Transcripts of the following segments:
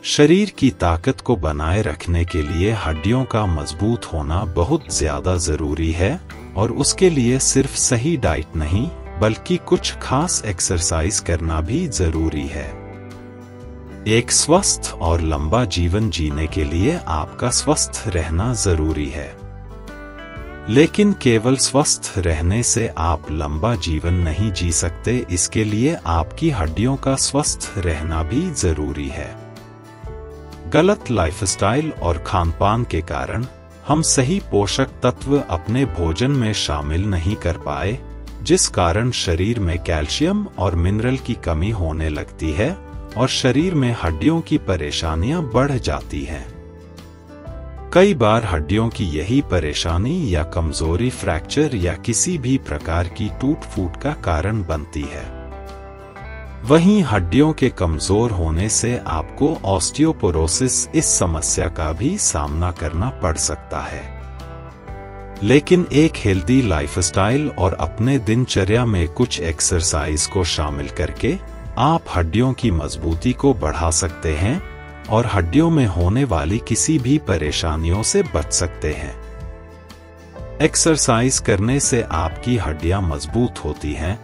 शरीर की ताकत को बनाए रखने के लिए हड्डियों का मजबूत होना बहुत ज्यादा जरूरी है और उसके लिए सिर्फ सही डाइट नहीं बल्कि कुछ खास एक्सरसाइज करना भी जरूरी है। एक स्वस्थ और लंबा जीवन जीने के लिए आपका स्वस्थ रहना जरूरी है, लेकिन केवल स्वस्थ रहने से आप लंबा जीवन नहीं जी सकते। इसके लिए आपकी हड्डियों का स्वस्थ रहना भी जरूरी है। गलत लाइफस्टाइल और खानपान के कारण हम सही पोषक तत्व अपने भोजन में शामिल नहीं कर पाए, जिस कारण शरीर में कैल्शियम और मिनरल की कमी होने लगती है और शरीर में हड्डियों की परेशानियां बढ़ जाती हैं। कई बार हड्डियों की यही परेशानी या कमजोरी फ्रैक्चर या किसी भी प्रकार की टूट फूट का कारण बनती है। वहीं हड्डियों के कमजोर होने से आपको ऑस्टियोपोरोसिस इस समस्या का भी सामना करना पड़ सकता है। लेकिन एक हेल्दी लाइफस्टाइल और अपने दिनचर्या में कुछ एक्सरसाइज को शामिल करके आप हड्डियों की मजबूती को बढ़ा सकते हैं और हड्डियों में होने वाली किसी भी परेशानियों से बच सकते हैं। एक्सरसाइज करने से आपकी हड्डियां मजबूत होती हैं,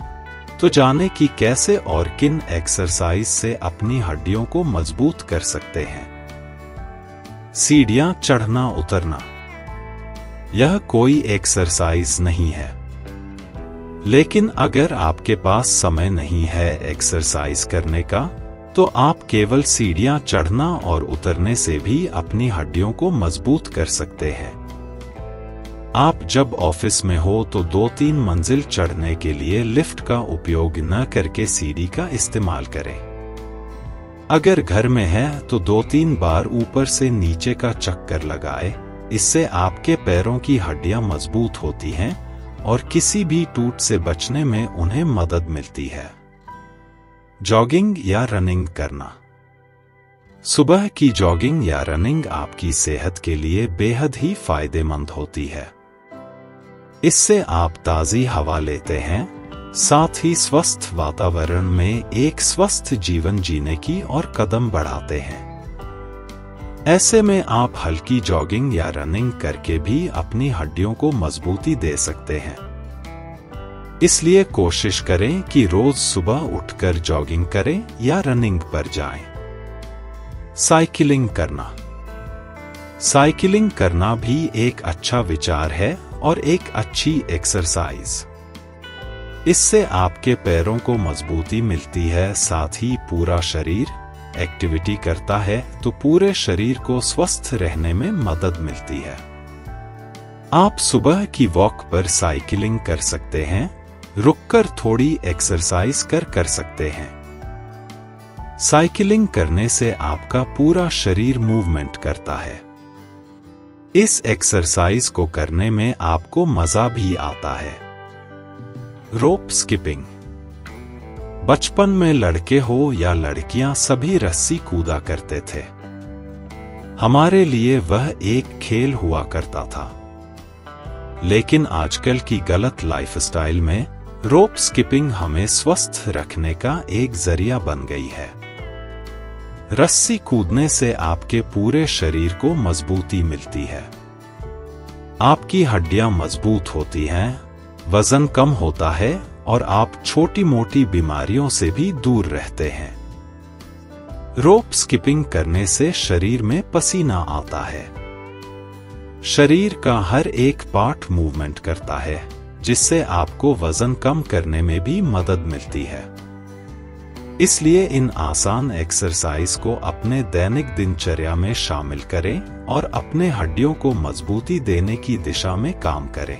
तो जाने कि कैसे और किन एक्सरसाइज से अपनी हड्डियों को मजबूत कर सकते हैं। सीढ़ियां चढ़ना उतरना, यह कोई एक्सरसाइज नहीं है, लेकिन अगर आपके पास समय नहीं है एक्सरसाइज करने का, तो आप केवल सीढ़ियां चढ़ना और उतरने से भी अपनी हड्डियों को मजबूत कर सकते हैं। आप जब ऑफिस में हो तो 2-3 मंजिल चढ़ने के लिए लिफ्ट का उपयोग न करके सीढ़ी का इस्तेमाल करें। अगर घर में है तो 2-3 बार ऊपर से नीचे का चक्कर लगाएं। इससे आपके पैरों की हड्डियां मजबूत होती हैं और किसी भी टूट से बचने में उन्हें मदद मिलती है। जॉगिंग या रनिंग करना, सुबह की जॉगिंग या रनिंग आपकी सेहत के लिए बेहद ही फायदेमंद होती है। इससे आप ताजी हवा लेते हैं, साथ ही स्वस्थ वातावरण में एक स्वस्थ जीवन जीने की ओर कदम बढ़ाते हैं। ऐसे में आप हल्की जॉगिंग या रनिंग करके भी अपनी हड्डियों को मजबूती दे सकते हैं। इसलिए कोशिश करें कि रोज सुबह उठकर जॉगिंग करें या रनिंग पर जाएं। साइकिलिंग करना, साइकिलिंग करना भी एक अच्छा विचार है और एक अच्छी एक्सरसाइज। इससे आपके पैरों को मजबूती मिलती है, साथ ही पूरा शरीर एक्टिविटी करता है तो पूरे शरीर को स्वस्थ रहने में मदद मिलती है। आप सुबह की वॉक पर साइकिलिंग कर सकते हैं, रुककर थोड़ी एक्सरसाइज कर सकते हैं। साइकिलिंग करने से आपका पूरा शरीर मूवमेंट करता है। इस एक्सरसाइज को करने में आपको मजा भी आता है। रोप स्किपिंग, बचपन में लड़के हो या लड़कियां सभी रस्सी कूदा करते थे। हमारे लिए वह एक खेल हुआ करता था, लेकिन आजकल की गलत लाइफस्टाइल में रोप स्किपिंग हमें स्वस्थ रखने का एक जरिया बन गई है। रस्सी कूदने से आपके पूरे शरीर को मजबूती मिलती है, आपकी हड्डियां मजबूत होती हैं, वजन कम होता है और आप छोटी मोटी बीमारियों से भी दूर रहते हैं। रोप स्किपिंग करने से शरीर में पसीना आता है। शरीर का हर एक पार्ट मूवमेंट करता है, जिससे आपको वजन कम करने में भी मदद मिलती है। इसलिए इन आसान एक्सरसाइज को अपने दैनिक दिनचर्या में शामिल करें और अपने हड्डियों को मजबूती देने की दिशा में काम करें।